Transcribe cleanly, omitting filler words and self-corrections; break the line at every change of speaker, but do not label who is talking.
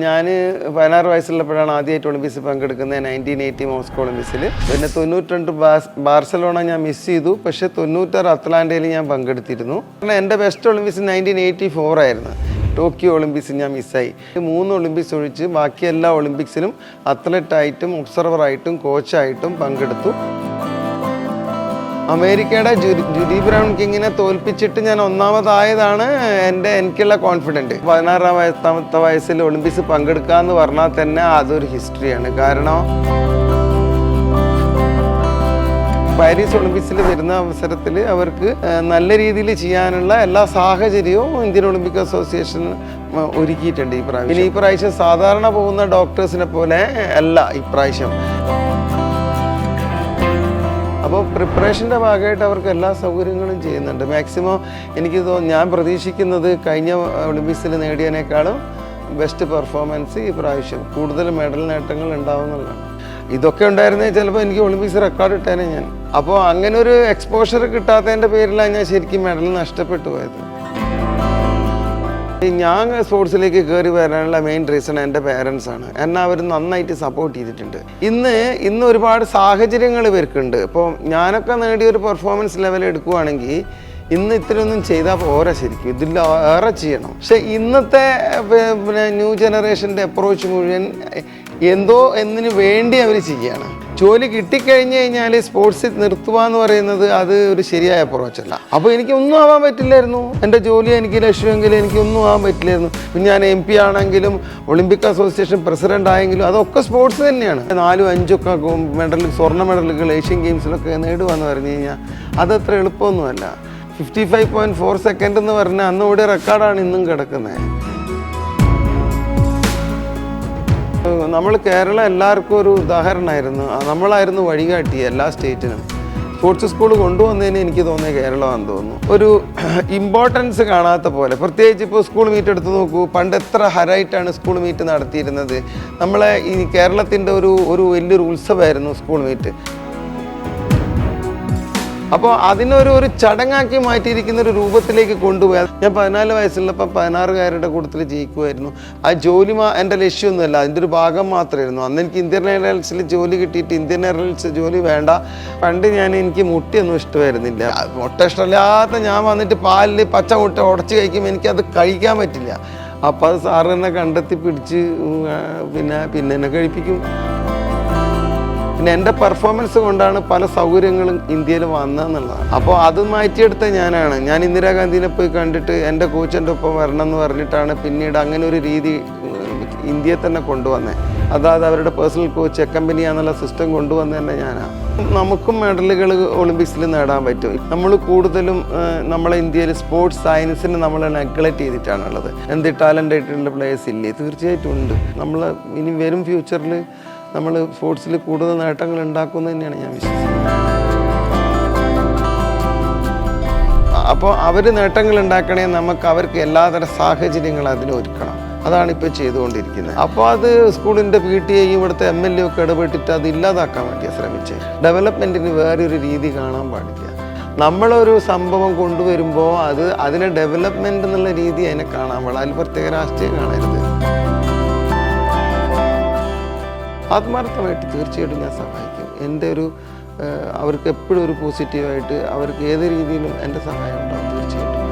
ഞാൻ 16 വയസ്സുള്ളപ്പോഴാണ് ആദ്യമായിട്ട് ഒളിമ്പിക്സിൽ പങ്കെടുക്കുന്നത് 1980 മോസ്കോ ഒളിമ്പിക്സിൽ. പിന്നെ 92 ബാർസലോണ ഞാൻ മിസ് ചെയ്തു. പക്ഷേ 96 അറ്റ്ലാന്റയിൽ ഞാൻ പങ്കെടുത്തിരുന്നു. കാരണം എൻ്റെ ബെസ്റ്റ് ഒളിമ്പിക്സ് 1984 ആയിരുന്നു. ടോക്കിയോ ഒളിമ്പിക്സ് ഞാൻ മിസ്സായി. 3 ഒളിമ്പിക്സ് ഒഴിച്ച് ബാക്കി എല്ലാ ഒളിമ്പിക്സിലും അത്ലറ്റായിട്ടും ഒബ്സർവറായിട്ടും കോച്ചായിട്ടും പങ്കെടുത്തു. അമേരിക്കയുടെ ജുഡി ബ്രൗൺ കിങ്ങിനെ തോൽപ്പിച്ചിട്ട് ഞാൻ ഒന്നാമതായതാണ് എനിക്കുള്ള കോൺഫിഡൻറ്റ്. 16 വയസ്സിൽ ഒളിമ്പിക്സ് പങ്കെടുക്കുക എന്ന് പറഞ്ഞാൽ തന്നെ അതൊരു ഹിസ്റ്ററിയാണ്. കാരണം പാരീസ് ഒളിമ്പിക്സിൽ വരുന്ന അവസരത്തിൽ അവർക്ക് നല്ല രീതിയിൽ ചെയ്യാനുള്ള എല്ലാ സാഹചര്യവും ഇന്ത്യൻ ഒളിമ്പിക് അസോസിയേഷൻ ഒരുക്കിയിട്ടുണ്ട് ഈ പ്രാവശ്യം. പിന്നെ ഈ പ്രാവശ്യം സാധാരണ പോകുന്ന ഡോക്ടേഴ്സിനെ പോലെ അല്ല ഇപ്രാവശ്യം. അപ്പോൾ പ്രിപ്പറേഷൻ്റെ ഭാഗമായിട്ട് അവർക്ക് എല്ലാ സൗകര്യങ്ങളും ചെയ്യുന്നുണ്ട്. മാക്സിമം എനിക്ക് ഞാൻ പ്രതീക്ഷിക്കുന്നത് കഴിഞ്ഞ ഒളിമ്പിക്സിൽ നേടിയതിനേക്കാളും ബെസ്റ്റ് പെർഫോമൻസ് ഈ പ്രാവശ്യം കൂടുതൽ മെഡൽ നേട്ടങ്ങൾ ഉണ്ടാവുന്നതാണ്. ഇതൊക്കെ ഉണ്ടായിരുന്നെങ്കിൽ ചിലപ്പോൾ എനിക്ക് ഒളിമ്പിക്സ് റെക്കോർഡ് ഇട്ടേനെ ഞാൻ. അപ്പോൾ അങ്ങനെ ഒരു എക്സ്പോഷർ കിട്ടാത്തതിൻ്റെ പേരിലാണ് ഞാൻ ശരിക്കും മെഡൽ നഷ്ടപ്പെട്ടു പോയത്. ഞാൻ സ്പോർട്സിലേക്ക് കയറി വരാനുള്ള മെയിൻ റീസൺ എൻ്റെ പേരൻസാണ്. എന്നെ അവർ നന്നായിട്ട് സപ്പോർട്ട് ചെയ്തിട്ടുണ്ട്. ഇന്ന് ഒരുപാട് സാഹചര്യങ്ങൾ ഇവർക്കുണ്ട്. ഇപ്പോൾ ഞാനൊക്കെ നേടിയൊരു പെർഫോമൻസ് ലെവൽ എടുക്കുകയാണെങ്കിൽ ഇന്ന് ഇത്രയൊന്നും ചെയ്താൽ പോരാ, ശരിക്കും ഇതിൽ ഏറെ ചെയ്യണം. പക്ഷെ ഇന്നത്തെ പിന്നെ ന്യൂ ജനറേഷൻ്റെ അപ്രോച്ച് മുഴുവൻ എന്തോ എന്നതിന് വേണ്ടി അവർ ചെയ്യുകയാണ്. ജോലി കിട്ടിക്കഴിഞ്ഞ് കഴിഞ്ഞാൽ സ്പോർട്സിൽ നിർത്തുക എന്ന് പറയുന്നത് അത് ഒരു ശരിയായ അപ്രോച്ചല്ല. അപ്പോൾ എനിക്കൊന്നും ആവാൻ പറ്റില്ലായിരുന്നു. എൻ്റെ ജോലി എനിക്ക് ലക്ഷ്യമെങ്കിൽ എനിക്കൊന്നും ആവാൻ പറ്റില്ലായിരുന്നു. പിന്നെ ഞാൻ MP ആണെങ്കിലും ഒളിമ്പിക് അസോസിയേഷൻ പ്രസിഡൻ്റ് ആയെങ്കിലും അതൊക്കെ സ്പോർട്സ് തന്നെയാണ്. 4, 5 മെഡൽ, സ്വർണ്ണ മെഡലുകൾ ഏഷ്യൻ ഗെയിംസിലൊക്കെ നേടുക എന്ന് പറഞ്ഞു കഴിഞ്ഞാൽ അതത്ര എളുപ്പമൊന്നുമല്ല. 55.4 സെക്കൻഡ് എന്ന് പറഞ്ഞാൽ അന്ന് ഇവിടെ റെക്കോർഡാണ് ഇന്നും കിടക്കുന്നത്. നമ്മൾ കേരളം എല്ലാവർക്കും ഒരു ഉദാഹരണമായിരുന്നു. നമ്മളായിരുന്നു വഴികാട്ടി എല്ലാ സ്റ്റേറ്റിനും. സ്പോർട്സ് സ്കൂൾ കൊണ്ടുവന്നതിന് എനിക്ക് തോന്നിയ കേരളമാണെന്ന് തോന്നുന്നു. ഒരു ഇമ്പോർട്ടൻസ് കാണാത്ത പോലെ, പ്രത്യേകിച്ച് ഇപ്പോൾ സ്കൂൾ മീറ്റ് എടുത്ത് നോക്കൂ. പണ്ട് എത്ര ഹരായിട്ടാണ് സ്കൂൾ മീറ്റ് നടത്തിയിരുന്നത്. നമ്മളെ ഈ കേരളത്തിൻ്റെ ഒരു വലിയൊരു ഉത്സവമായിരുന്നു സ്കൂൾ മീറ്റ്. അപ്പോൾ അതിനൊരു ചടങ്ങാക്കി മാറ്റിയിരിക്കുന്ന ഒരു രൂപത്തിലേക്ക് കൊണ്ടുപോയാൽ ഞാൻ 14 വയസ്സുള്ളപ്പോൾ 16കാരുടെ കൂട്ടത്തിൽ ജയിക്കുമായിരുന്നു. ആ ജോലി എൻ്റെ ലക്ഷ്യമൊന്നുമല്ല, അതിൻ്റെ ഒരു ഭാഗം മാത്രമായിരുന്നു. അന്ന് എനിക്ക് ഇന്ത്യൻ എയർലൈൻസിൽ ജോലി കിട്ടിയിട്ട് ഇന്ത്യൻ എയർലൈൻസ് ജോലി വേണ്ട. പണ്ട് എനിക്ക് മുട്ടയൊന്നും ഇഷ്ടമായിരുന്നില്ല. മുട്ട ഇഷ്ടമില്ലാത്ത ഞാൻ വന്നിട്ട് പാലിൽ പച്ച മുട്ട ഉടച്ച് കഴിക്കുമ്പോൾ എനിക്കത് കഴിക്കാൻ പറ്റില്ല. അപ്പോൾ അത് സാറ് എന്നെ കണ്ടെത്തി പിടിച്ച് പിന്നെ എന്നെ കഴിപ്പിക്കും. പിന്നെ എൻ്റെ പെർഫോമൻസ് കൊണ്ടാണ് പല സൗകര്യങ്ങളും ഇന്ത്യയിൽ വന്നതെന്നുള്ളതാണ്. അപ്പോൾ അത് മാറ്റിയെടുത്ത ഞാനാണ്. ഞാൻ ഇന്ദിരാഗാന്ധിനെ പോയി കണ്ടിട്ട് എൻ്റെ കോച്ചിൻ്റെ ഒപ്പം വരണം എന്ന് പറഞ്ഞിട്ടാണ് പിന്നീട് അങ്ങനെ ഒരു രീതി ഇന്ത്യയെ തന്നെ കൊണ്ടുവന്നത്. അതായത് അവരുടെ പേഴ്സണൽ കോച്ച് അക്കമ്പനി എന്നുള്ള സിസ്റ്റം കൊണ്ടുവന്നത് തന്നെ ഞാനാണ്. നമുക്കും മെഡലുകൾ ഒളിമ്പിക്സിൽ നേടാൻ പറ്റും. നമ്മൾ കൂടുതലും നമ്മളെ ഇന്ത്യയിൽ സ്പോർട്സ് സയൻസിന് നമ്മൾ നെഗ്ലക്റ്റ് ചെയ്തിട്ടാണുള്ളത്. എന്ത് ടാലൻ്റ് ആയിട്ടുള്ള പ്ലേയേഴ്സ് ഇല്ലേ? തീർച്ചയായിട്ടും ഉണ്ട്. നമ്മൾ ഇനി വരും ഫ്യൂച്ചറിൽ നമ്മൾ സ്പോർട്സിൽ കൂടുതൽ നേട്ടങ്ങൾ ഉണ്ടാക്കുമെന്ന് തന്നെയാണ് ഞാൻ വിശ്വസിക്കുന്നത്. അപ്പോൾ അവർ നേട്ടങ്ങൾ ഉണ്ടാക്കണേ നമുക്ക് അവർക്ക് എല്ലാതരം സാഹചര്യങ്ങൾ അതിനൊരുക്കണം. അതാണ് ഇപ്പോൾ ചെയ്തുകൊണ്ടിരിക്കുന്നത്. അപ്പോൾ അത് സ്കൂളിൻ്റെ PTA ഇവിടുത്തെ MLA ഒക്കെ ഇടപെട്ടിട്ട് അത് ഇല്ലാതാക്കാൻ വേണ്ടിയാണ് ശ്രമിച്ചത്. ഡെവലപ്മെൻറ്റിന് വേറൊരു രീതി കാണാൻ പാടില്ല. നമ്മളൊരു സംഭവം കൊണ്ടുവരുമ്പോൾ അതിനെ ഡെവലപ്മെൻറ്റ് എന്നുള്ള രീതി അതിനെ കാണാൻ പാടില്ല. അതിൽ പ്രത്യേക രാഷ്ട്രീയം കാണരുത്. ആത്മാർത്ഥമായിട്ട് തീർച്ചയായിട്ടും ഞാൻ സഹായിക്കും. എൻ്റെ അവർക്ക് എപ്പോഴും ഒരു പോസിറ്റീവായിട്ട് അവർക്ക് ഏത് രീതിയിലും എൻ്റെ സഹായം ഉണ്ടാവും തീർച്ചയായിട്ടും.